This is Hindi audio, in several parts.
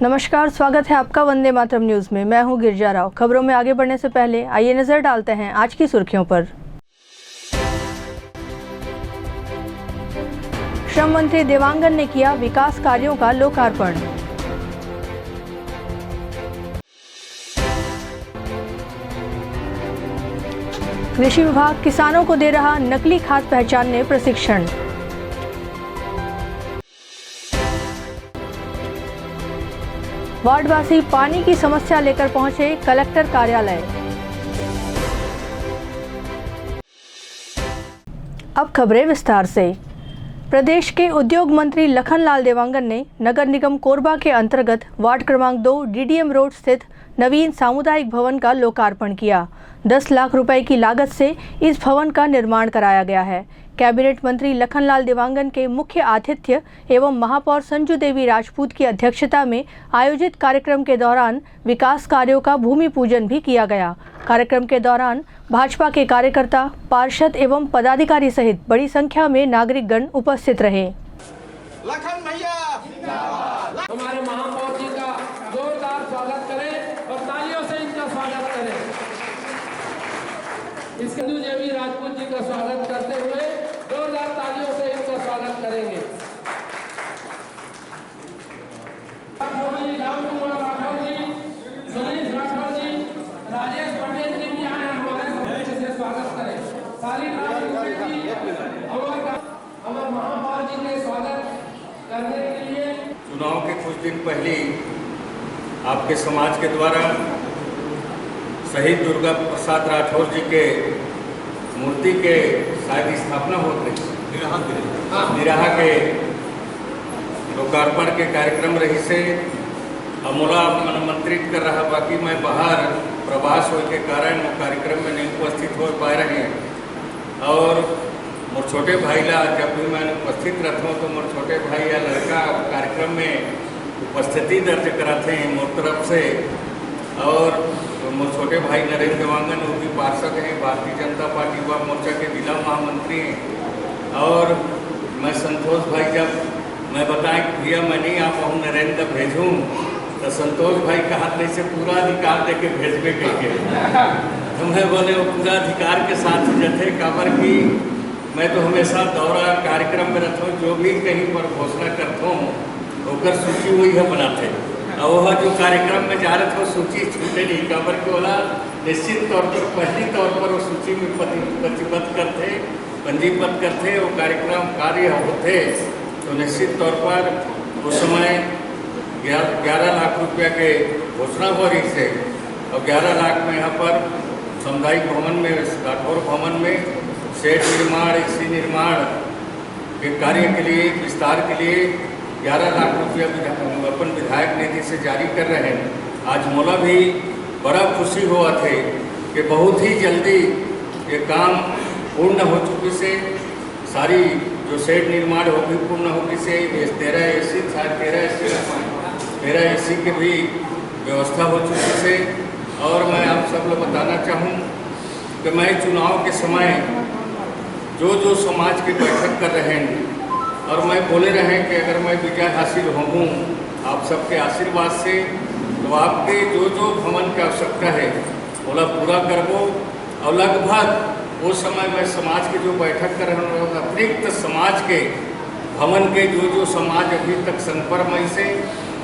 नमस्कार, स्वागत है आपका वंदे मातरम न्यूज में। मैं हूं गिरिजा राव। खबरों में आगे बढ़ने से पहले आइए नजर डालते हैं आज की सुर्खियों पर। श्रम मंत्री देवांगन ने किया विकास कार्यों का लोकार्पण। कृषि विभाग किसानों को दे रहा नकली खाद पहचानने प्रशिक्षण। वार्डवासी पानी की समस्या लेकर पहुंचे कलेक्टर कार्यालय। अब खबरें विस्तार से। प्रदेश के उद्योग मंत्री लखनलाल देवांगन ने नगर निगम कोरबा के अंतर्गत वार्ड क्रमांक 2 डीडीएम रोड स्थित नवीन सामुदायिक भवन का लोकार्पण किया। 10 लाख रुपए की लागत से इस भवन का निर्माण कराया गया है। कैबिनेट मंत्री लखनलाल देवांगन के मुख्य आतिथ्य एवं महापौर संजू देवी राजपूत की अध्यक्षता में आयोजित कार्यक्रम के दौरान विकास कार्यों का भूमि पूजन भी किया गया। कार्यक्रम के दौरान भाजपा के कार्यकर्ता, पार्षद एवं पदाधिकारी सहित बड़ी संख्या में नागरिकगण उपस्थित रहे। लखन भैया हमारे महापौर जी का जोरदार स्वागत करें और तालियों से इनका स्वागत करें। संजू देवी राजपूत जी का स्वागत करते हुए जोरदार तालियों से इनका स्वागत करेंगे। राम कुमार राठौर जी, सुनील राठौर जी, राजेश पटेल जी भी आए हमारे से स्वागत करें। हमारे महापौर जी के स्वागत करने के लिए चुनाव के कुछ दिन पहले आपके समाज के द्वारा शहीद दुर्गा प्रसाद राठौर जी के मूर्ति के शायद स्थापना हो रही निराहा के लोकार्पण के कार्यक्रम रही से अमोला आमंत्रित कर रहा, बाकी मैं बाहर प्रवास हो के कारण वो कार्यक्रम में नहीं उपस्थित हो पा रहे हैं। और मोर छोटे भाई ला जब भी मैं उपस्थित रहता हूँ तो मोर छोटे भाई या लड़का कार्यक्रम में उपस्थिति दर्ज कराते हैं मोर तरफ से। और तो मोर छोटे भाई नरेंद्र देवांगन वो भी पार्षद हैं, भारतीय जनता पार्टी युवा मोर्चा के जिला महामंत्री हैं। और मैं संतोष भाई जब मैं बताएं कि भैया मैं नहीं आप हूँ नरेंद्र भेजूँ तो संतोष भाई कहा नहीं से पूरा अधिकार दे के भेजबे कह तो मैं बोले वो पूरा अधिकार के साथ जथे काबर की मैं तो हमेशा दौरा कार्यक्रम में रहता हूँ, जो भी कहीं पर घोषणा करता हूँ होकर सूची वही है बनाते और वह जो कार्यक्रम में जा रहे थे वो सूची छूटे नहीं काबर के बोला निश्चित तौर पर पहली तौर पर वो सूची में प्रतिबद्ध करते पंजीबद्ध करते वो कार्यक्रम कार्य होते तो निश्चित तौर पर उस समय 11 लाख रुपया के घोषणा हो रही से और 11 लाख में यहाँ पर सामुदायिक भवन में राठौर भवन में शेड निर्माण, एसी निर्माण के कार्य के लिए विस्तार के लिए 11 लाख रुपया अपन विधायक निधि से जारी कर रहे हैं। आज मोला भी बड़ा खुशी हुआ थे कि बहुत ही जल्दी ये काम पूर्ण हो चुकी से सारी जो शेड निर्माण हो भी पूर्ण होगी से 13 एसी के भी व्यवस्था हो चुकी से। और मैं आप सब लोग बताना चाहूँ कि मैं चुनाव के समय जो समाज की बैठक कर रहे हैं और मैं बोले रहे कि अगर मैं विजय हासिल होऊँ आप सबके आशीर्वाद से तो आपके जो भवन की आवश्यकता है बोला पूरा करबो। और लगभग उस समय मैं समाज की जो बैठक कर रहा हूँ अतिरिक्त समाज के भवन के जो समाज अभी तक संपर्क में से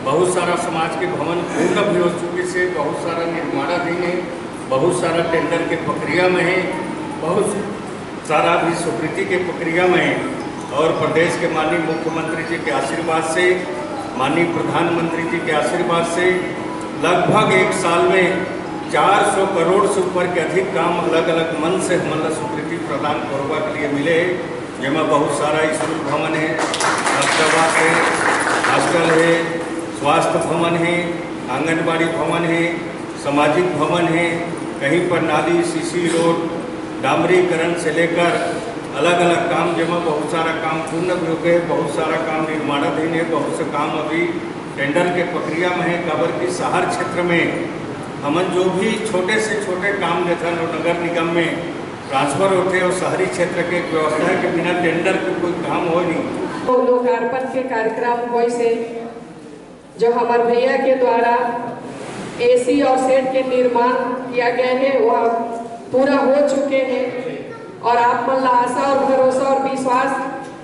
बहुत सारा समाज के भवन पूर्ण भी हो चुके से, बहुत सारा निर्माणाधीन है, बहुत सारा टेंडर के प्रक्रिया में है, बहुत सारा भी स्वीकृति के प्रक्रिया में है। और प्रदेश के माननीय मुख्यमंत्री जी के आशीर्वाद से, माननीय प्रधानमंत्री जी के आशीर्वाद से लगभग एक साल में 400 करोड़ से ऊपर के अधिक काम अलग अलग मन से हमारा स्वीकृति प्रदान कोरबा के लिए मिले, जिसमें बहुत सारा स्कूल भवन है, हॉस्टल है, स्वास्थ्य भवन है, आंगनबाड़ी भवन है, सामाजिक भवन है, कहीं पर नाली सीसी रोड डामरीकरण से लेकर अलग अलग काम, जिसमें बहुत सारा काम पूर्ण भी हो गए, बहुत सारा काम निर्माणाधीन है, बहुत से काम अभी टेंडर के प्रक्रिया में है। काबर की शहर क्षेत्र में हमन जो भी छोटे से छोटे काम जैसा नगर निगम में ट्रांसफर होते और शहरी क्षेत्र के व्यवस्था के बिना टेंडर के कोई काम हो नहीं। लोकार्पण के कार्यक्रम वैसे जो हमारे भैया के द्वारा एसी और सेट के निर्माण किया गया है वह पूरा हो चुके हैं और आप मन ला आशा और भरोसा और विश्वास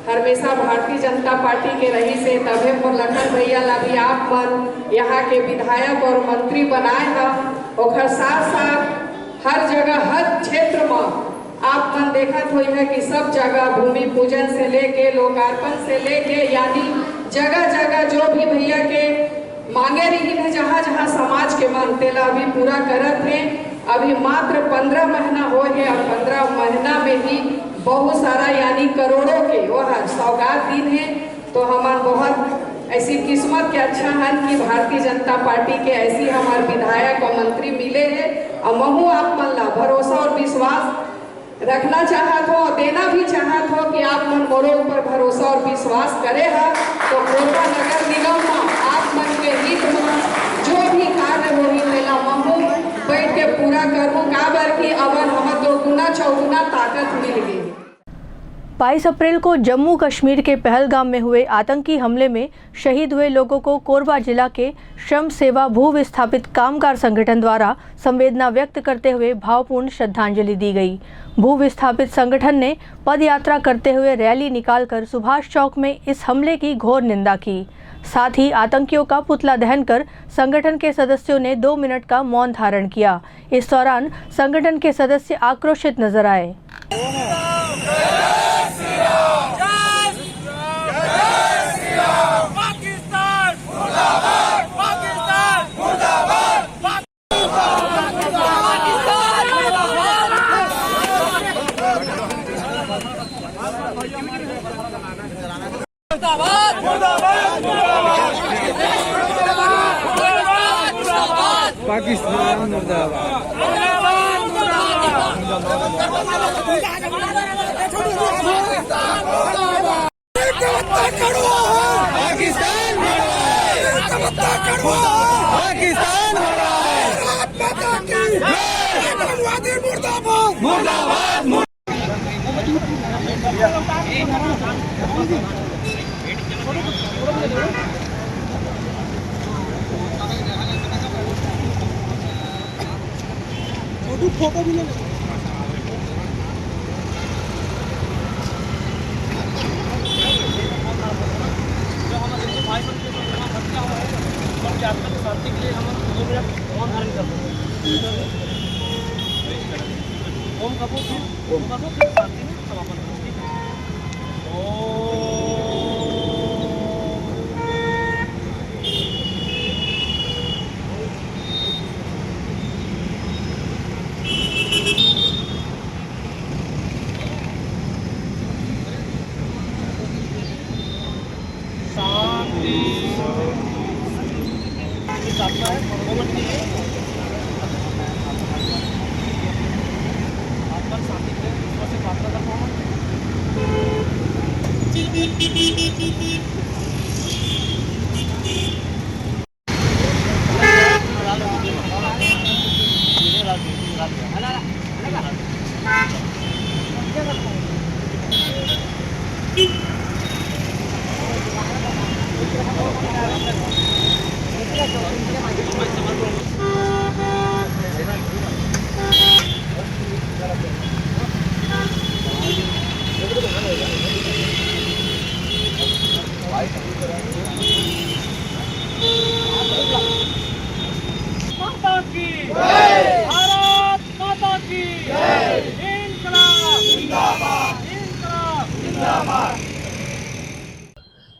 हमेशा भारतीय जनता पार्टी के रही से तबे पर लखन भैया ला भी आप मन यहाँ के विधायक और मंत्री बनाए हैं और साथ साथ हर जगह हर क्षेत्र में आप मन देखत हुई है कि सब जगह भूमि पूजन से लेके लोकार्पण से लेके यानी जगह जगह जो भी भैया के मांगे रही है जहाँ जहाँ समाज के मांगते ला अभी पूरा करत है। अभी मात्र 15 महीना हो है और 15 महीना में ही बहुत सारा यानी करोड़ों के वह सौगात दिन है। तो हमारे बहुत ऐसी किस्मत के अच्छा है कि भारतीय जनता पार्टी के ऐसी हमारे विधायक और मंत्री मिले हैं और महू आप मन ला भरोसा और विश्वास रखना चाहत हो देना भी चाहत हो कि आप मन मोरो ऊपर भरोसा और विश्वास करे है तो कोरबा नगर निगम में आप मन के हित में जो भी कार्य होगी मेला महू बैठ के पूरा करूँ काबर की अबर हम 2 गुना 4 गुना ताकत मिल गई। 22 अप्रैल को जम्मू कश्मीर के पहलगाम में हुए आतंकी हमले में शहीद हुए लोगों को कोरबा जिला के श्रम सेवा भू विस्थापित कामगार संगठन द्वारा संवेदना व्यक्त करते हुए भावपूर्ण श्रद्धांजलि दी गई। भू विस्थापित संगठन ने पद यात्रा करते हुए रैली निकालकर सुभाष चौक में इस हमले की घोर निंदा की। साथ ही आतंकियों का पुतला दहन कर संगठन के सदस्यों ने 2 मिनट का मौन धारण किया। इस दौरान संगठन के सदस्य आक्रोशित नजर आए। पाकिस्तान फोटो भी ले शांति के लिए हम 2 मिनट मौन धारण कर ओम कपूर फिर शांति में समापन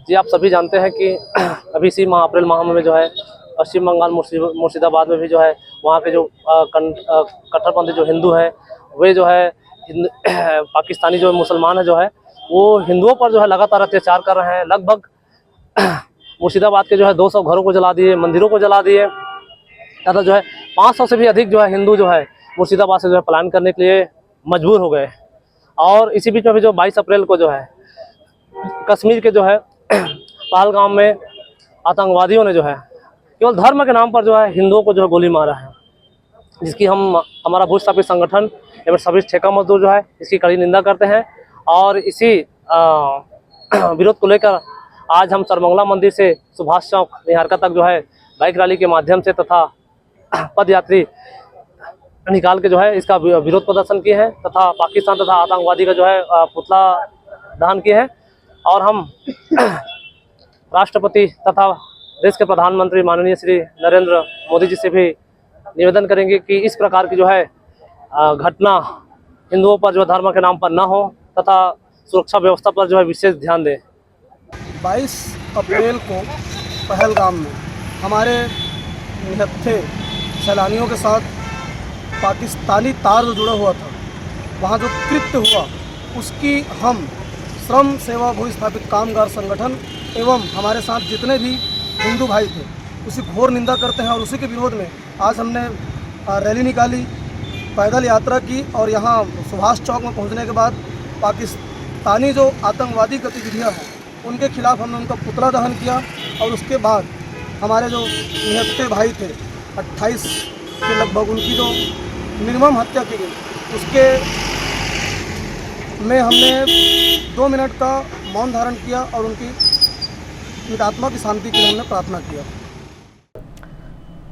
जी। आप सभी जानते हैं कि अभी इसी अप्रैल माह में जो है पश्चिम बंगाल मुर्शिदाबाद में भी जो है वहाँ के जो कट्टरपंथी जो हिंदू है वे जो है पाकिस्तानी जो मुसलमान है जो है वो हिंदुओं पर जो है लगातार अत्याचार कर रहे हैं। लगभग मुर्शिदाबाद के जो है 200 घरों को जला दिए, मंदिरों को जला दिए तथा जो है 500 से भी अधिक जो है हिंदू जो है मुर्शिदाबाद से जो है पलायन करने के लिए मजबूर हो गए। और इसी बीच में भी जो 22 अप्रैल को जो है कश्मीर के जो है पहलगाम में आतंकवादियों ने जो है केवल धर्म के नाम पर जो है हिंदुओं को जो है गोली मारा है, जिसकी हमारा भू विस्थापित संगठन एवं सभी ठेका मजदूर जो है इसकी कड़ी निंदा करते हैं। और इसी विरोध को लेकर आज हम सरमंगला मंदिर से सुभाष चौक निहारका तक जो है बाइक रैली के माध्यम से तथा पद यात्री निकाल के जो है इसका विरोध प्रदर्शन किए हैं तथा पाकिस्तान तथा आतंकवादी का जो है पुतला दहन किए हैं। और हम राष्ट्रपति तथा देश के प्रधानमंत्री माननीय श्री नरेंद्र मोदी जी से भी निवेदन करेंगे कि इस प्रकार की जो है घटना हिंदुओं पर जो धर्म के नाम पर न हो तथा सुरक्षा व्यवस्था पर जो है विशेष ध्यान दें। 22 अप्रैल को पहलगाम में हमारे निहत्थे सैलानियों के साथ पाकिस्तानी तार जो जुड़ा हुआ था, वहाँ जो कृत्य हुआ उसकी हम श्रम सेवा भू स्थापित कामगार संगठन एवं हमारे साथ जितने भी हिंदू भाई थे उसी घोर निंदा करते हैं। और उसी के विरोध में आज हमने रैली निकाली, पैदल यात्रा की और यहाँ सुभाष चौक में पहुँचने के बाद पाकिस्तानी जो आतंकवादी गतिविधियाँ हैं उनके खिलाफ हमने उनका पुतला दहन किया। और उसके बाद हमारे जो निहत्थे भाई थे 28 के लगभग, उनकी जो निर्मम हत्या की गई उसके में हमने 2 मिनट का मौन धारण किया और उनकी आत्मा की शांति के लिए हमने प्रार्थना किया।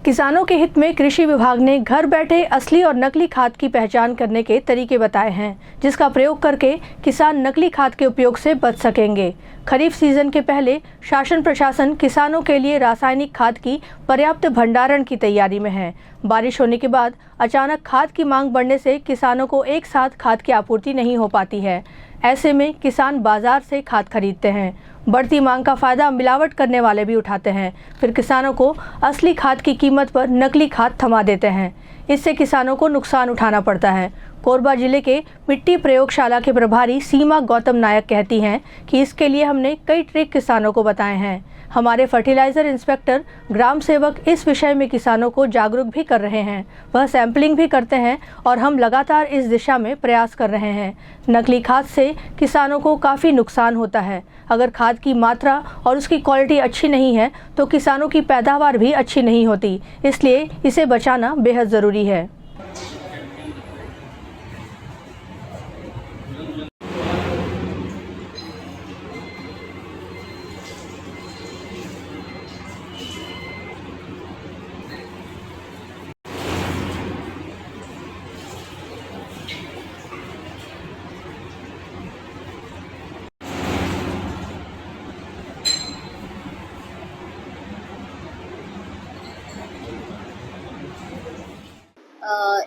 किसानों के हित में कृषि विभाग ने घर बैठे असली और नकली खाद की पहचान करने के तरीके बताए हैं, जिसका प्रयोग करके किसान नकली खाद के उपयोग से बच सकेंगे। खरीफ सीजन के पहले शासन प्रशासन किसानों के लिए रासायनिक खाद की पर्याप्त भंडारण की तैयारी में है। बारिश होने के बाद अचानक खाद की मांग बढ़ने से किसानों को एक साथ खाद की आपूर्ति नहीं हो पाती है। ऐसे में किसान बाजार से खाद खरीदते हैं। बढ़ती मांग का फायदा मिलावट करने वाले भी उठाते हैं, फिर किसानों को असली खाद की कीमत पर नकली खाद थमा देते हैं। इससे किसानों को नुकसान उठाना पड़ता है। कोरबा जिले के मिट्टी प्रयोगशाला के प्रभारी सीमा गौतम नायक कहती हैं कि इसके लिए हमने कई ट्रिक किसानों को बताए हैं। हमारे फर्टिलाइज़र इंस्पेक्टर ग्राम सेवक इस विषय में किसानों को जागरूक भी कर रहे हैं। वह सैंपलिंग भी करते हैं और हम लगातार इस दिशा में प्रयास कर रहे हैं। नकली खाद से किसानों को काफ़ी नुकसान होता है। अगर खाद की मात्रा और उसकी क्वालिटी अच्छी नहीं है तो किसानों की पैदावार भी अच्छी नहीं होती, इसलिए इसे बचाना बेहद ज़रूरी है।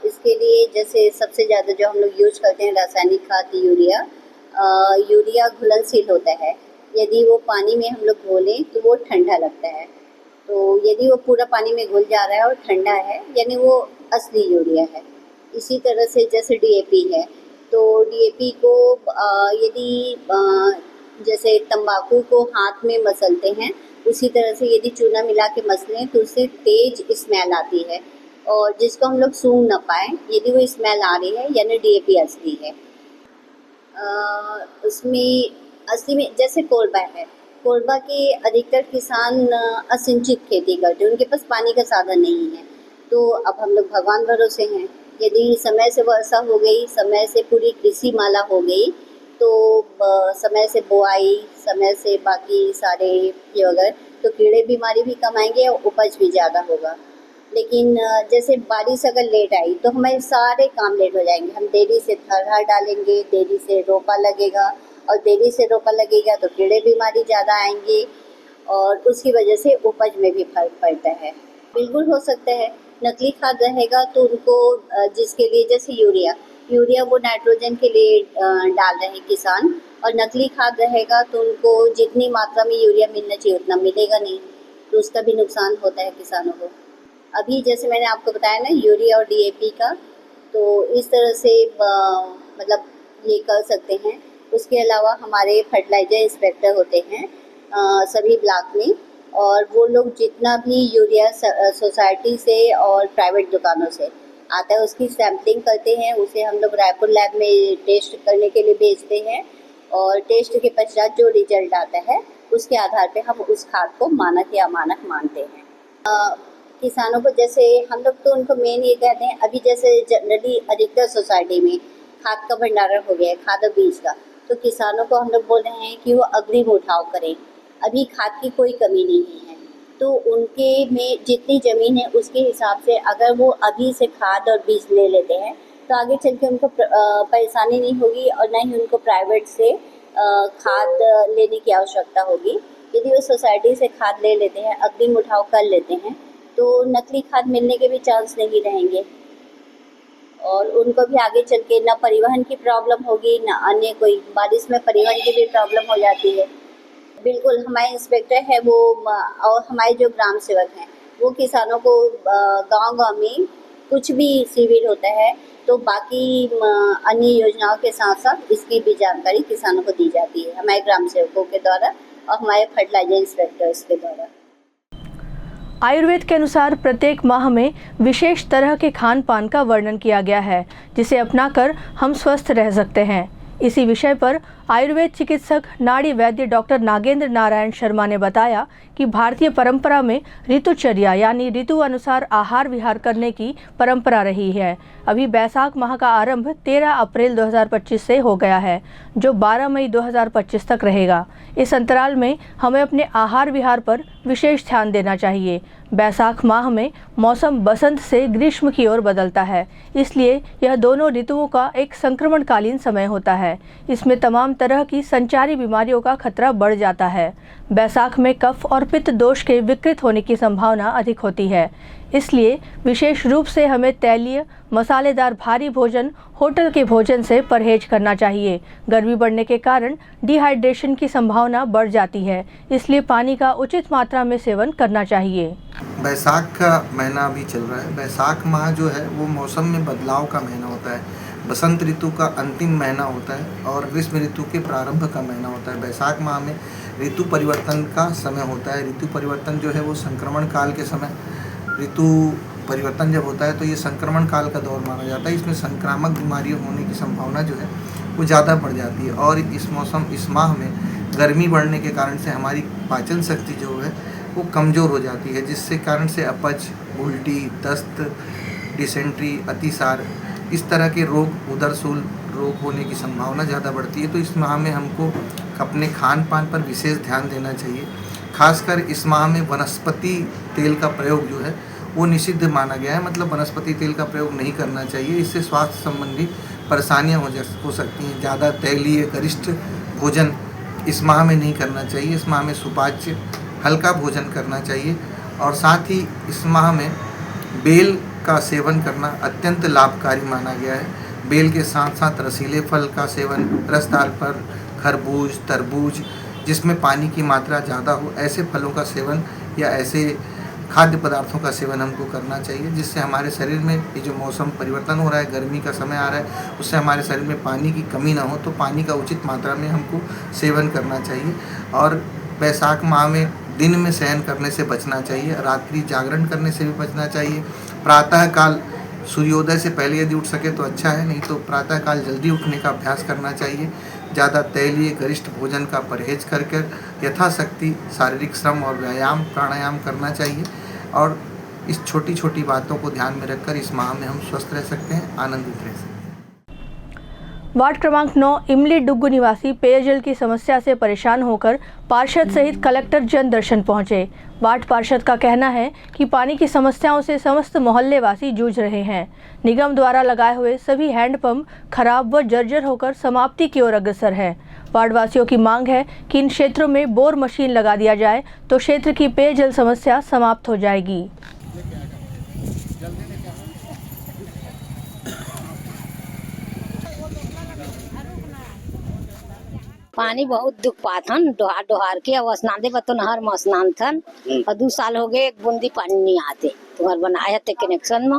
इसके लिए जैसे सबसे ज़्यादा जो हम लोग यूज करते हैं रासायनिक खाद यूरिया, यूरिया घुलनशील होता है। यदि वो पानी में हम लोग घोलें तो वो ठंडा लगता है। तो यदि वो पूरा पानी में घुल जा रहा है और ठंडा है यानी वो असली यूरिया है। इसी तरह से जैसे डीएपी है, तो डीएपी को यदि जैसे तंबाकू को हाथ में मसलते हैं उसी तरह से यदि चूना मिला के मसलें तो उससे तेज स्मेल आती है और जिसको हम लोग सूंघ ना पाएँ, यदि वो स्मेल आ रही है यानी डीएपी असली है। उसमें असली में जैसे कोरबा है, कोरबा के अधिकतर किसान असिंचित खेती करते हैं, उनके पास पानी का साधन नहीं है। तो अब हम लोग भगवान भरोसे हैं। यदि समय से वर्षा हो गई, समय से पूरी कृषि माला हो गई तो समय से बुआई, समय से बाकी सारे ये वगैरह, तो कीड़े बीमारी भी कम आएंगे और उपज भी ज़्यादा होगा। लेकिन जैसे बारिश अगर लेट आई तो हमारे सारे काम लेट हो जाएंगे। हम देरी से थरहर डालेंगे, देरी से रोपा लगेगा और देरी से रोपा लगेगा तो कीड़े बीमारी ज़्यादा आएंगे और उसकी वजह से उपज में भी फर्क पड़ता है। बिल्कुल हो सकता है नकली खाद रहेगा तो उनको जिसके लिए जैसे यूरिया वो नाइट्रोजन के लिए डाल रहे हैं किसान, और नकली खाद रहेगा तो उनको जितनी मात्रा में यूरिया मिलना चाहिए उतना मिलेगा नहीं, तो उसका भी नुकसान होता है किसानों को। अभी जैसे मैंने आपको बताया ना यूरिया और डीएपी का, तो इस तरह से मतलब ये कर सकते हैं। उसके अलावा हमारे फर्टिलाइजर इंस्पेक्टर होते हैं सभी ब्लॉक में, और वो लोग जितना भी यूरिया सोसाइटी से और प्राइवेट दुकानों से आता है उसकी सैम्पलिंग करते हैं। उसे हम लोग रायपुर लैब में टेस्ट करने के लिए भेजते हैं और टेस्ट के पश्चात जो रिजल्ट आता है उसके आधार पे हम उस खाद को मानक या अमानक मानते हैं। किसानों को जैसे हम लोग तो उनको मेन ये कहते हैं, अभी जैसे जनरली अधिकतर सोसाइटी में खाद का भंडारण हो गया है, खाद और बीज का, तो किसानों को हम लोग बोल रहे हैं कि वो अग्रिम उठाव करें। अभी खाद की कोई कमी नहीं है। तो उनके में जितनी ज़मीन है उसके हिसाब से अगर वो अभी से खाद और बीज ले लेते हैं तो आगे चल के उनको परेशानी नहीं होगी और ना ही उनको प्राइवेट से खाद लेने की आवश्यकता होगी। यदि वो सोसाइटी से खाद ले लेते हैं, अग्रिम उठाव कर लेते हैं, तो नकली खाद मिलने के भी चांस नहीं रहेंगे और उनको भी आगे चल के ना परिवहन की प्रॉब्लम होगी, ना अन्य कोई बारिश में परिवहन की भी प्रॉब्लम हो जाती है। बिल्कुल हमारे इंस्पेक्टर है वो और हमारे जो ग्राम सेवक हैं वो किसानों को गांव-गांव में कुछ भी शिविर होता है तो बाकी अन्य योजनाओं के साथ साथ इसकी भी जानकारी किसानों को दी जाती है हमारे ग्राम सेवकों के द्वारा और हमारे फर्टिलाइजर इंस्पेक्टर्स के द्वारा। आयुर्वेद के अनुसार प्रत्येक माह में विशेष तरह के खान पान का वर्णन किया गया है जिसे अपनाकर हम स्वस्थ रह सकते हैं। इसी विषय पर आयुर्वेद चिकित्सक नाड़ी वैद्य डॉक्टर नागेंद्र नारायण शर्मा ने बताया कि भारतीय परंपरा में ऋतुचर्या यानी ऋतु अनुसार आहार विहार करने की परंपरा रही है। अभी बैसाख माह का आरंभ 13 अप्रैल 2025 से हो गया है जो 12 मई 2025 तक रहेगा। इस अंतराल में हमें अपने आहार विहार पर विशेष ध्यान देना चाहिए। बैसाख माह में मौसम बसंत से ग्रीष्म की ओर बदलता है, इसलिए यह दोनों ऋतुओं का एक संक्रमणकालीन समय होता है। इसमें तमाम तरह की संचारी बीमारियों का खतरा बढ़ जाता है। बैसाख में कफ और पित्त दोष के विकृत होने की संभावना अधिक होती है, इसलिए विशेष रूप से हमें तैलीय मसालेदार भारी भोजन होटल के भोजन से परहेज करना चाहिए। गर्मी बढ़ने के कारण डिहाइड्रेशन की संभावना बढ़ जाती है, इसलिए पानी का उचित मात्रा में सेवन करना चाहिए। बैसाख का महीना अभी चल रहा है। बैसाख माह जो है वो मौसम में बदलाव का महीना होता है। बसंत ऋतु का अंतिम महीना होता है और ग्रीष्म ऋतु के प्रारंभ का महीना होता है। बैसाख माह में ऋतु परिवर्तन का समय होता है। ऋतु परिवर्तन जो है वो संक्रमण काल के समय ऋतु परिवर्तन जब होता है तो ये संक्रमण काल का दौर माना जाता है। इसमें संक्रामक बीमारियाँ होने की संभावना जो है वो ज़्यादा बढ़ जाती है और इस माह में गर्मी बढ़ने के कारण से हमारी पाचन शक्ति जो है वो कमज़ोर हो जाती है, जिससे कारण से अपच, उल्टी, दस्त, डिसेंट्री, अतिसार इस तरह के रोग, उदरसूल रोग होने की संभावना ज़्यादा बढ़ती है। तो इस माह में हमको अपने खान पान पर विशेष ध्यान देना चाहिए। खासकर इस माह में वनस्पति तेल का प्रयोग जो है वो निषिद्ध माना गया है, मतलब वनस्पति तेल का प्रयोग नहीं करना चाहिए। इससे स्वास्थ्य संबंधी परेशानियाँ हो सकती हैं। ज़्यादा तैलीय गरिष्ठ भोजन इस माह में नहीं करना चाहिए। इस माह में सुपाच्य हल्का भोजन करना चाहिए और साथ ही इस माह में बेल का सेवन करना अत्यंत लाभकारी माना गया है। बेल के साथ साथ रसीले फल का सेवन, रसदार फल, खरबूज, तरबूज जिसमें पानी की मात्रा ज़्यादा हो, ऐसे फलों का सेवन या ऐसे खाद्य पदार्थों का सेवन हमको करना चाहिए, जिससे हमारे शरीर में ये जो मौसम परिवर्तन हो रहा है, गर्मी का समय आ रहा है, उससे हमारे शरीर में पानी की कमी ना हो। तो पानी का उचित मात्रा में हमको सेवन करना चाहिए और बैसाख माह में दिन में शयन करने से बचना चाहिए, रात्रि जागरण करने से भी बचना चाहिए। प्रातः काल सूर्योदय से पहले यदि उठ सके तो अच्छा है, नहीं तो प्रातः काल जल्दी उठने का अभ्यास करना चाहिए। ज़्यादा तैलीय गरिष्ठ भोजन का परहेज कर यथाशक्ति शारीरिक श्रम और व्यायाम प्राणायाम करना चाहिए और इस छोटी छोटी बातों को ध्यान में रखकर इस माह में हम स्वस्थ रह सकते हैं, आनंदित रह सकते हैं। वार्ड क्रमांक 9 इमली डुग्गू निवासी पेयजल की समस्या से परेशान होकर पार्षद सहित कलेक्टर जन दर्शन पहुंचे। वार्ड पार्षद का कहना है कि पानी की समस्याओं से समस्त मोहल्ले वासी जूझ रहे हैं। निगम द्वारा लगाए हुए सभी हैंडपंप खराब व जर्जर होकर समाप्ति की ओर अग्रसर है। वार्ड वासियों की मांग है कि इन क्षेत्रों में बोर मशीन लगा दिया जाए तो क्षेत्र की पेयजल समस्या समाप्त हो जाएगी। पानी बहुत दुख पाथन डोहार डोहार के अब स्नान दे बतो नहर में स्नान थन और 2 साल हो गए एक बूंदी पानी नहीं आते। तुम्हार बनाए थे कनेक्शन में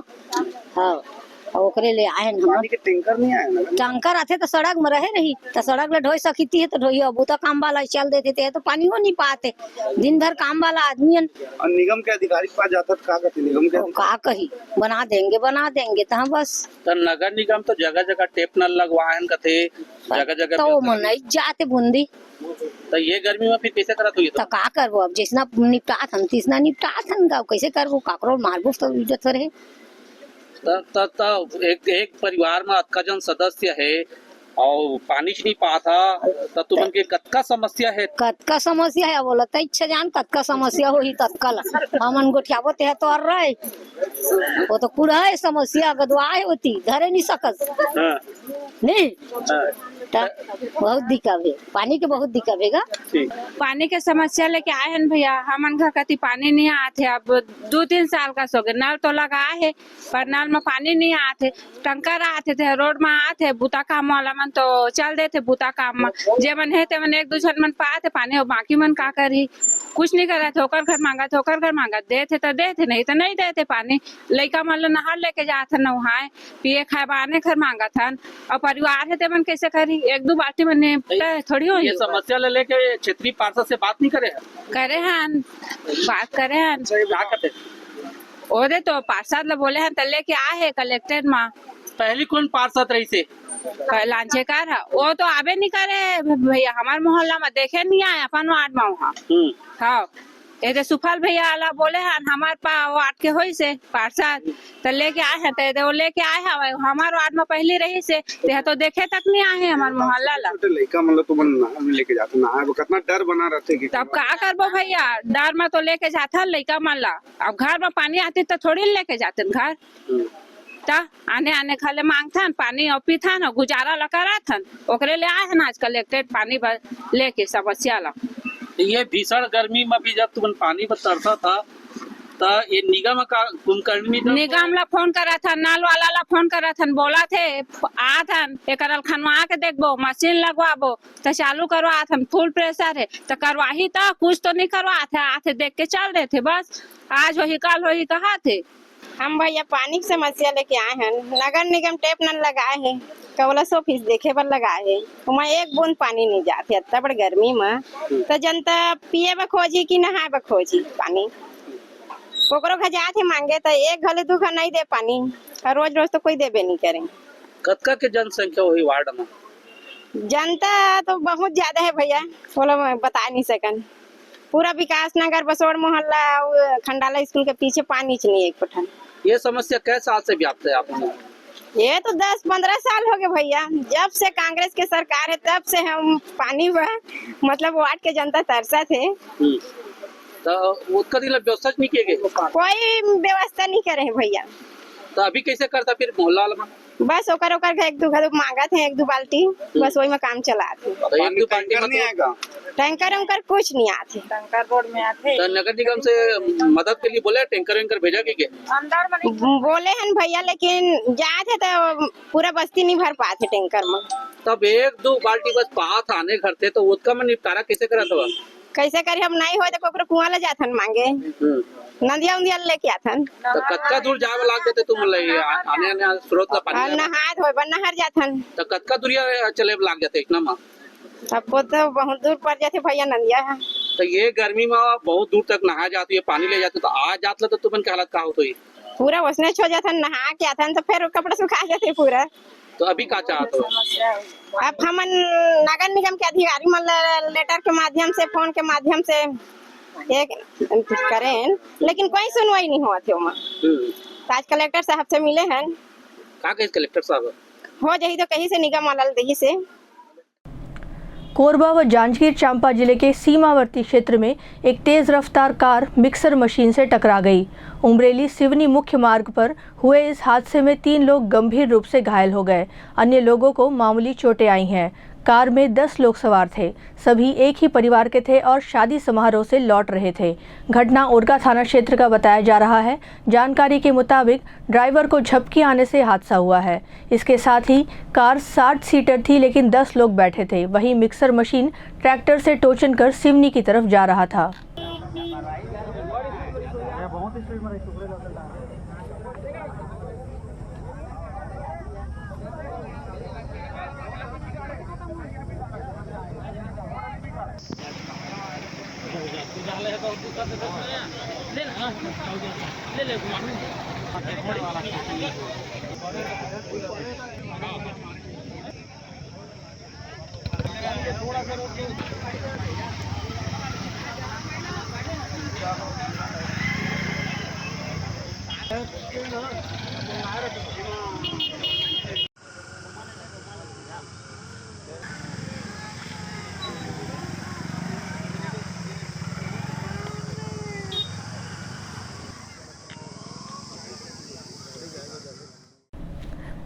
हाँ और ओकरे ले आए हम पानी के टैंकर नहीं आए ना। टैंकर आते तो सड़क में रहे रही तो सड़क ले ढोई सकती है तो ढोई अब तो काम वाला चल देते थे तो पानी हो नहीं पाते। दिन भर काम वाला आदमी और निगम के अधिकारी के पास जाता का कहते निगम के का कही बना देंगे तो हम बस तो नगर निगम तो जगह जगह टेप नल लगवाहन कथे जगह जगह तो मन नहीं जाते बूंदी तो ये गर्मी में फिर कैसे करत हुई तो का करबो अब जितना निपटा थन तीसना निपटा थन का कैसे करबो काकरो मारबो तो इज्जत रहे तो एक परिवार में अतका जन सदस्य है और पानी नहीं पा था तो तुमन के कतका समस्या है। कतका समस्या है बोला त इच्छा जान कतका समस्या होही तत्काल हमन गोठियाबो ते तो और रहे वो तो पूरा है समस्या गदवाए होती घरे नहीं सकत हाँ। नहीं बहुत दिक्कत है पानी के बहुत दिक्कत है ठीक। पानी के समस्या लेके आए हैं भैया हमन घर कति पानी नहीं आते अब 2-3 साल का सो गए नल तो लगा है पर नल में पानी नहीं आते टंकर आते थे रोड में आते बुता काम वाला मन तो चल देते बुता काम में जे मन है ते मन एक दूसरे मन पाते पानी और बाकी मन का करी कुछ नहीं करा थे ओकर घर मांगा देते तो देते नहीं तो नहीं देते पानी लड़का मन नहर लेके जाते नहाए पिए खाए बाने घर मांगा था और परिवार है ते मन कैसे करी 1-2 बाल्टी में थोड़ी हो ये समस्या ले लेके क्षेत्रीय पार्षद से बात नहीं करे बात करे हैं क्या करते ओदे तो पार्षद ला बोले हैं तो लेके आए है कलेक्टर में पहली कौन पार्षद रही से लांचेकार है वो तो आबे नहीं करे भैया हमारे मोहल्ला में देखे नहीं आए अपन वार्ड में वहाँ हाँ ये सुफल भैया आला बोले हैं हमारे वार्ड के होई से पार्षद तो लेके आए हैं तो वो लेके आए हैं हमारे वार्ड में पहले रही से तो देखे तक नहीं आए हैं हमारे मोहल्ला ला लड़का मतलब तुम लेके जाते ना कितना डर बना रहते कि तब क्या करबो भैया डर में तो लेके जाता लड़का मन ला अब घर में पानी आती तो थोड़ी लेके जाते घर आने खाले मांगथन पानी और पीथन और गुजारा ला कराथन ओकरे ले आए हैं आज कलेक्टर पानी लेके समस्या ला ये भीषण गर्मी में भी जब तुम पानी पर तरसा था तो ये निगम का कुंभकर्णी निगम ला फोन करा था नल वाला ला फोन करा था बोला थे आथन एक खनवा के देखबो मशीन लगवाबो तो चालू करवा था फुल प्रेशर है तो करवाही था कुछ तो नहीं करवा था आते देख के चल रहे थे बस आज वही कल वही कहा थे हम भैया पानी की समस्या लेके आए हैं नगर निगम टेप नल लगाए है कवला 100 फीस देखे पर लगाए है वहाँ एक बूंद पानी नहीं जाते इतना बड़ गर्मी में तो जनता पिए ब खोजी कि नहाए ब खोजी पानी ओकरो घर जाते मांगे तो एक घले 2 घर नहीं दे पानी रोज रोज तो कोई देबे नहीं करे। कतका के जनसंख्या हुई वार्ड में जनता तो बहुत ज्यादा है भैया बोलो बता नहीं सकन पूरा विकास नगर बसोड़ मोहल्ला खंडाला स्कूल के पीछे पानी नहीं एक पठन। ये समस्या कैसे साल से व्याप्त है आपने? ये तो 10-15 साल हो गए भैया जब से कांग्रेस के सरकार है तब से हम पानी मतलब वार्ड के जनता तरसा थे तो उसका व्यवस्था नहीं किए गए कोई व्यवस्था नहीं करे है भैया तो अभी कैसे करता फिर मोहल्ला में बस ओकर 1-2 घर मांगा थे 1-2 बाल्टी बस वही में काम चलाते तो 1-2 बाल्टी नहीं आएगा टैंकर उनकर कुछ नहीं आते टैंकर रोड में आते तो नगर निगम से मदद के लिए बोले टैंकर भेजा के अंदर में बोले हैं भैया लेकिन जाते तो पूरा बस्ती नहीं भर पाते टैंकर में तब 1-2 बाल्टी बस पास आने घर थे तो उसका में निपटारा कैसे करा था कैसे करी हम नहीं हो तो कुआं ले जाथन मांगे नदिया उंदिया लेके आथन तो कतका दूर जावे लाग देते तुम आने स्रोत का पानी नहात होय नहर जाथन तो कतका दूरिया चले लाग जाते इतना में सबको तो बहुत दूर पड़ जाते भैया नदिया तो ये गर्मी में बहुत दूर तक नहा जाती है पानी ले जाते तो आ जात तो तुमन के हालत का होत होई पूरा उसने छो जाथन नहा के आथन तो फिर कपड़ा सुखा जाते पूरा तो अभी का चाहते हो अब हम नगर निगम के अधिकारी मन लेटर के माध्यम से फोन के माध्यम से एक करें लेकिन कोई सुनवाई नहीं हुआ थे तो आज कलेक्टर साहब से मिले हैं का कहे कलेक्टर साहब हो जाही तो कहीं से निगम वाला दही से। कोरबा व जांजगीर चांपा जिले के सीमावर्ती क्षेत्र में एक तेज रफ्तार कार मिक्सर मशीन से टकरा गई। उमरेली सिवनी मुख्य मार्ग पर हुए इस हादसे में 3 लोग गंभीर रूप से घायल हो गए। अन्य लोगों को मामूली चोटें आई हैं। कार में 10 लोग सवार थे। सभी एक ही परिवार के थे और शादी समारोह से लौट रहे थे। घटना ओरगा थाना क्षेत्र का बताया जा रहा है। जानकारी के मुताबिक ड्राइवर को झपकी आने से हादसा हुआ है। इसके साथ ही कार 60 सीटर थी लेकिन 10 लोग बैठे थे। वहीं मिक्सर मशीन ट्रैक्टर से टोचन कर सिवनी की तरफ जा रहा था।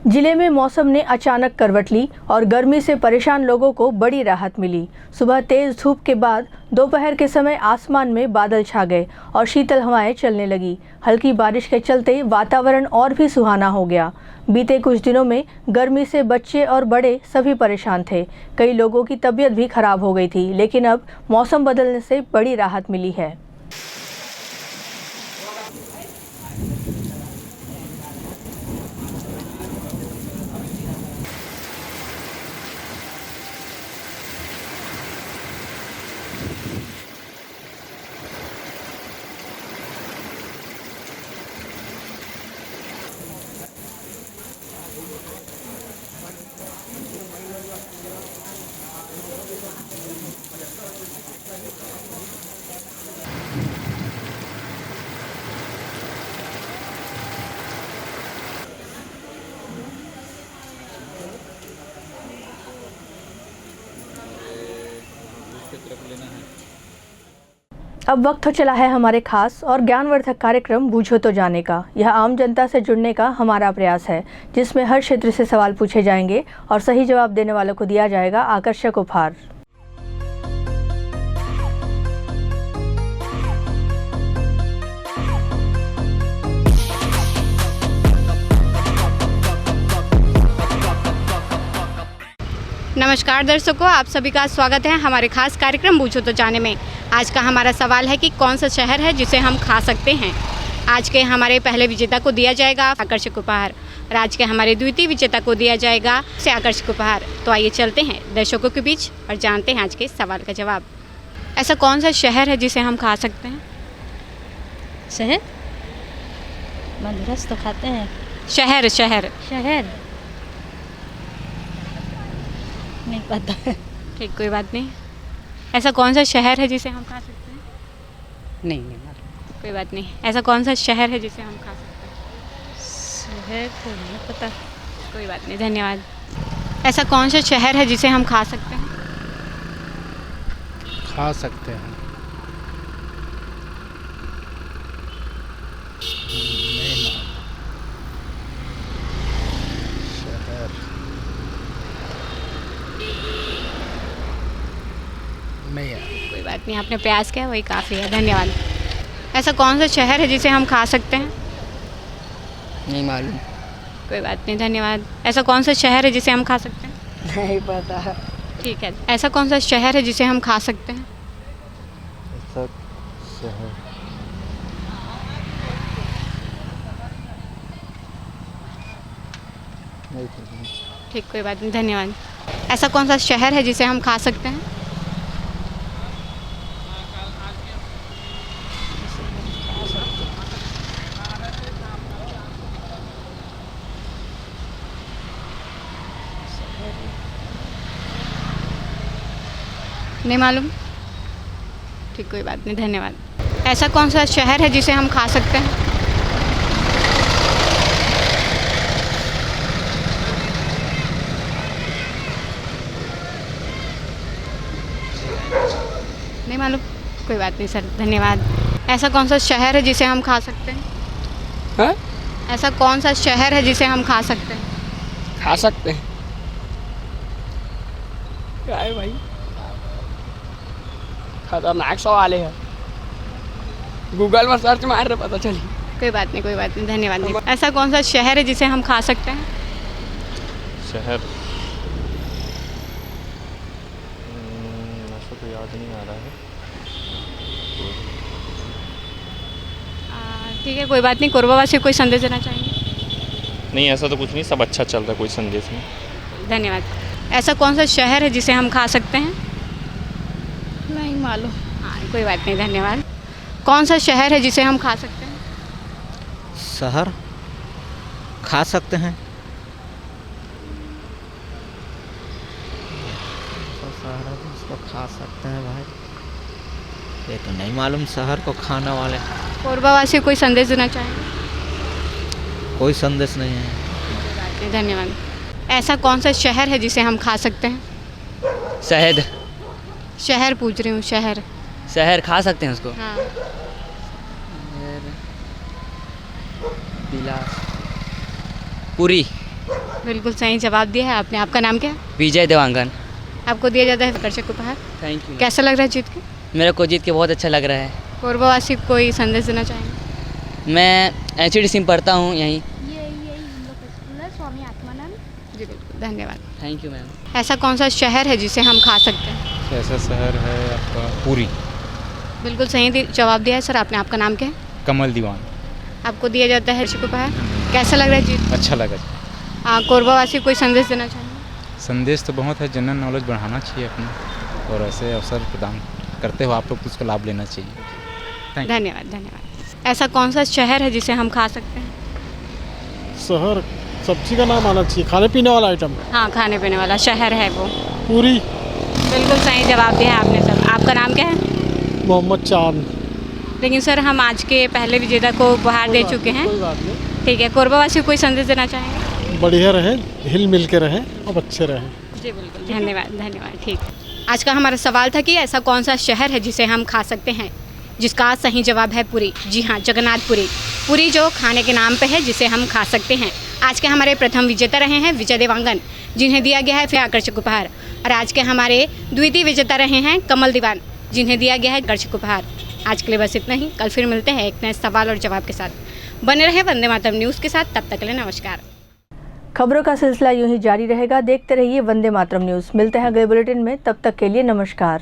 जिले में मौसम ने अचानक करवट ली और गर्मी से परेशान लोगों को बड़ी राहत मिली। सुबह तेज धूप के बाद दोपहर के समय आसमान में बादल छा गए और शीतल हवाएं चलने लगी। हल्की बारिश के चलते वातावरण और भी सुहाना हो गया। बीते कुछ दिनों में गर्मी से बच्चे और बड़े सभी परेशान थे। कई लोगों की तबीयत भी खराब हो गई थी, लेकिन अब मौसम बदलने से बड़ी राहत मिली है। अब वक्त हो चला है हमारे खास और ज्ञानवर्धक कार्यक्रम बूझो तो जाने का। यह आम जनता से जुड़ने का हमारा प्रयास है, जिसमें हर क्षेत्र से सवाल पूछे जाएंगे और सही जवाब देने वालों को दिया जाएगा आकर्षक उपहार। नमस्कार दर्शकों, आप सभी का स्वागत है हमारे खास कार्यक्रम बूझो तो जाने में। आज का हमारा सवाल है कि कौन सा शहर है जिसे हम खा सकते हैं। आज के हमारे पहले विजेता को दिया जाएगा आकर्षक उपहार और आज के हमारे द्वितीय विजेता को दिया जाएगा से आकर्षक उपहार। तो आइए चलते हैं दर्शकों के बीच और जानते हैं आज के सवाल का जवाब। ऐसा कौन सा शहर है जिसे हम खा सकते हैं? शहर मदरस तो खाते हैं। शहर शहर शहर नहीं पता है। ठीक, कोई बात नहीं। ऐसा कौन सा शहर है जिसे हम खा सकते हैं? नहीं कोई बात नहीं। ऐसा कौन सा शहर है जिसे हम खा सकते हैं? शहर तो नहीं पता। कोई बात नहीं, धन्यवाद। ऐसा कौन सा शहर है जिसे हम खा सकते हैं? खा सकते हैं नहीं। कोई बात नहीं, आपने प्रयास किया वही काफ़ी है, धन्यवाद। ऐसा कौन सा शहर है जिसे हम खा सकते हैं? नहीं मालूम। कोई बात नहीं, धन्यवाद। ऐसा कौन सा शहर है जिसे हम खा सकते हैं? नहीं पता। ठीक है। ऐसा कौन सा शहर है जिसे हम खा सकते हैं? ऐसा शहर नहीं। ठीक, कोई बात नहीं, धन्यवाद। ऐसा कौन सा शहर है जिसे हम खा सकते हैं? नहीं मालूम। ठीक, कोई बात नहीं, धन्यवाद। ऐसा कौन सा शहर है जिसे हम खा सकते हैं? नहीं मालूम। कोई बात नहीं सर, धन्यवाद। ऐसा कौन सा शहर है जिसे हम खा सकते हैं? हाँ? ऐसा कौन सा शहर है जिसे हम खा सकते हैं? खा सकते हैं। क्या है भाई, खतरनाक सवाल है। गूगल में सर्च मार रहे पता चली। कोई बात नहीं, कोई बात नहीं, धन्यवाद। ऐसा कौन सा शहर है जिसे हम खा सकते हैं? शहर ऐसा तो याद नहीं आ रहा है। ठीक है, कोई बात नहीं। कोरबावासी कोई संदेश देना चाहेंगे? नहीं, ऐसा तो कुछ नहीं, सब अच्छा चल रहा है, कोई संदेश नहीं। धन्यवाद। ऐसा कौन सा शहर है जिसे हम खा सकते हैं? नहीं मालूम। हाँ, कोई बात नहीं, धन्यवाद। कौन सा शहर है जिसे हम खा सकते हैं? शहर खा सकते हैं। शहर है जिसको खा सकते हैं भाई, ये तो नहीं मालूम। शहर को खाने वाले कोरबावासी कोई संदेश देना चाहेंगे? कोई संदेश नहीं है। कोई बात नहीं, धन्यवाद। ऐसा कौन सा शहर है जिसे हम खा सकते हैं? शहद। शहर पूछ रही हूँ, शहर। शहर खा सकते हैं उसको। हाँ। पूरी। बिल्कुल सही जवाब दिया है आपने। आपका नाम क्या है? विजय देवांगन। आपको दिया जाता है आकर्षक उपहार। Thank you. कैसा लग रहा है जीत के? मेरे को जीत के बहुत अच्छा लग रहा है। कोरबावासी को कोई संदेश देना चाहेंगे? मैं HDC में पढ़ता हूँ यहीं। स्वामी आत्मानंद जी, बिल्कुल धन्यवाद। Thank you ma'am. ऐसा कौन सा शहर है जिसे हम खा सकते हैं? ऐसा शहर है आपका पूरी। बिल्कुल सही जवाब दिया है सर आपने। आपका नाम क्या है? कमल दीवान। आपको दिया जाता है आकर्षक उपहार। कैसा लग रहा है जीत? अच्छा लगा। कोरबावासी कोई संदेश देना चाहेंगे? संदेश तो बहुत है, जनरल नॉलेज बढ़ाना चाहिए अपना, और ऐसे अवसर प्रदान करते हो आप लोग, उसका लाभ लेना चाहिए। धन्यवाद धन्यवाद। ऐसा कौन सा शहर है जिसे हम खा सकते हैं? शहर सब्जी का नाम आना चाहिए, खाने पीने वाला आइटम। हाँ, खाने पीने वाला शहर है वो। पूरी। बिल्कुल सही जवाब दिया है आपने सर। आपका नाम क्या है? मोहम्मद चांद। लेकिन सर हम आज के पहले विजेता को उपहार दे चुके हैं। ठीक है, कोरबावासी को कोई संदेश देना चाहेंगे? बढ़िया रहे, हिल मिल के रहे और अच्छे रहे। जी बिल्कुल, धन्यवाद धन्यवाद। ठीक, आज का हमारा सवाल था कि ऐसा कौन सा शहर है जिसे हम खा सकते हैं, जिसका सही जवाब है पुरी। जी हाँ, जगन्नाथपुरी। पुरी जो खाने के नाम पे है जिसे हम खा सकते हैं। आज के हमारे प्रथम विजेता रहे हैं विजय देवांगन, जिन्हें दिया गया है फिर आकर्षक उपहार। और आज के हमारे द्वितीय विजेता रहे हैं कमल दीवान, जिन्हें दिया गया है आकर्षक उपहार। आज के लिए बस इतना ही। कल फिर मिलते हैं एक नए सवाल और जवाब के साथ। बने रहे वंदे मातरम न्यूज़ के साथ। तब तक के लिए नमस्कार। खबरों का सिलसिला यूं ही जारी रहेगा। देखते रहिए वंदे मातरम न्यूज़। मिलते हैं अगले बुलेटिन में, तब तक के लिए नमस्कार।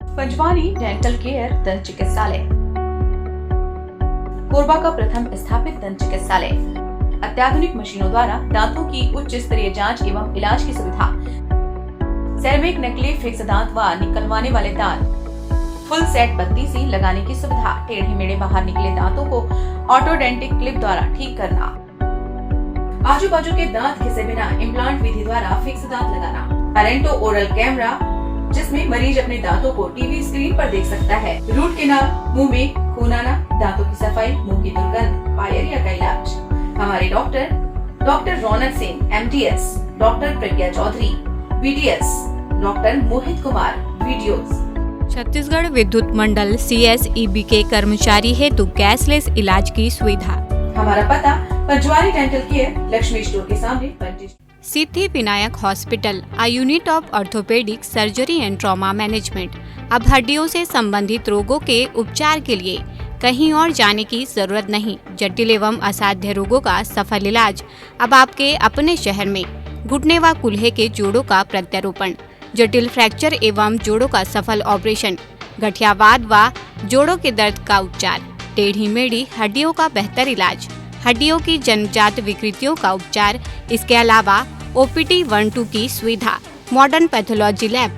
पंजवानी डेंटल केयर दंत चिकित्सालय, कोरबा का प्रथम स्थापित दंत चिकित्सालय। अत्याधुनिक मशीनों द्वारा दांतों की उच्च स्तरीय जांच एवं इलाज की सुविधा। सेरेमिक नकली फिक्स दांत व निकलवाने वाले दांत, फुल सेट बत्ती सी लगाने की सुविधा। टेढ़े मेढ़े बाहर निकले दांतों को ऑटोडेंटिक क्लिप द्वारा ठीक करना। आजू बाजू के दांत घिसे बिना इम्प्लांट विधि द्वारा फिक्स दांत लगाना। पेरेंटो ओरल कैमरा, जिसमें मरीज अपने दांतों को टीवी स्क्रीन पर देख सकता है। रूट केनाल, मुंह में खून आना, दांतों की सफाई, मुंह की दुर्गंध, पायरिया का इलाज। हमारे डॉक्टर रौनक सिंह MDS, डॉक्टर प्रज्ञा Chaudhary BDS, doctor Mohit Kumar videos. Chhattisgarh विद्युत मंडल CSEB के कर्मचारी हेतु कैशलेस इलाज की सुविधा। हमारा पता Panjwani dental care, Laxmi store के सामने। Siddhi Vinayak hospital, a unit of orthopaedic surgery and trauma management. अब हड्डियों से संबंधित रोगों के उपचार के लिए कहीं और जाने की जरूरत नहीं। जटिल एवं असाध्य रोगों का सफल इलाज अब आपके अपने शहर में। घुटने व कूल्हे के जोड़ों का प्रत्यारोपण, जटिल फ्रैक्चर एवं जोड़ों का सफल ऑपरेशन, गठियावाद व जोड़ों के दर्द का उपचार, टेढ़ी मेढ़ी हड्डियों का बेहतर इलाज, हड्डियों की जन्मजात विकृतियों का उपचार। इसके अलावा OPD 1-2 की सुविधा, modern pathology lab,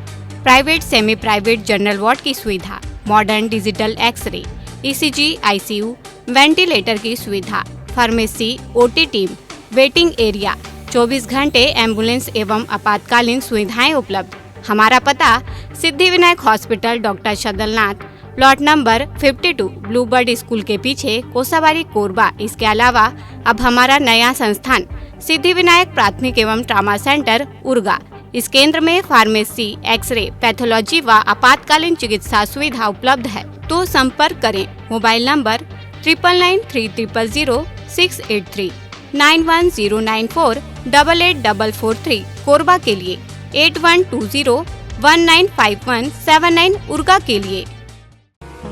private semi private general ward की सुविधा, modern digital xray, ECG, ICU, ventilator की सुविधा, pharmacy, OT team, waiting area, 24 घंटे एम्बुलेंस एवं आपातकालीन सुविधाएं उपलब्ध। हमारा पता Siddhi Vinayak hospital, doctor Shadalnath, plot number 52, bluebird school के पीछे, कोसाबारी, कोरबा। इसके अलावा अब हमारा नया संस्थान सिद्धि विनायक प्राथमिक एवं ट्रामा सेंटर, उर्गा। इस केंद्र में फार्मेसी, एक्सरे, पैथोलॉजी व आपातकालीन चिकित्सा सुविधा उपलब्ध है। तो संपर्क करें। मोबाइल नंबर 9993000683, 9109488443 कोरबा के लिए, 8120195179 उर्गा के लिए।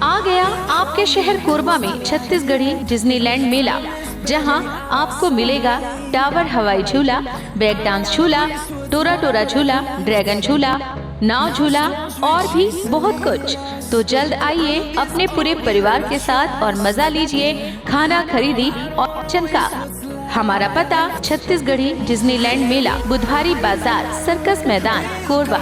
आ गया आपके शहर कोरबा में छत्तीसगढ़ी डिज्नीलैंड मेला, जहां आपको मिलेगा टावर हवाई झूला, ब्रेक डांस झूला, टोरा टोरा झूला, ड्रैगन झूला, नाव झूला और भी बहुत कुछ। तो जल्द आइए अपने पूरे परिवार के साथ और मजा लीजिए खाना खरीदी और चनका। हमारा पता छत्तीसगढ़ी डिज्नीलैंड मेला, बुधवारी बाजार, सर्कस मैदान, कोरबा।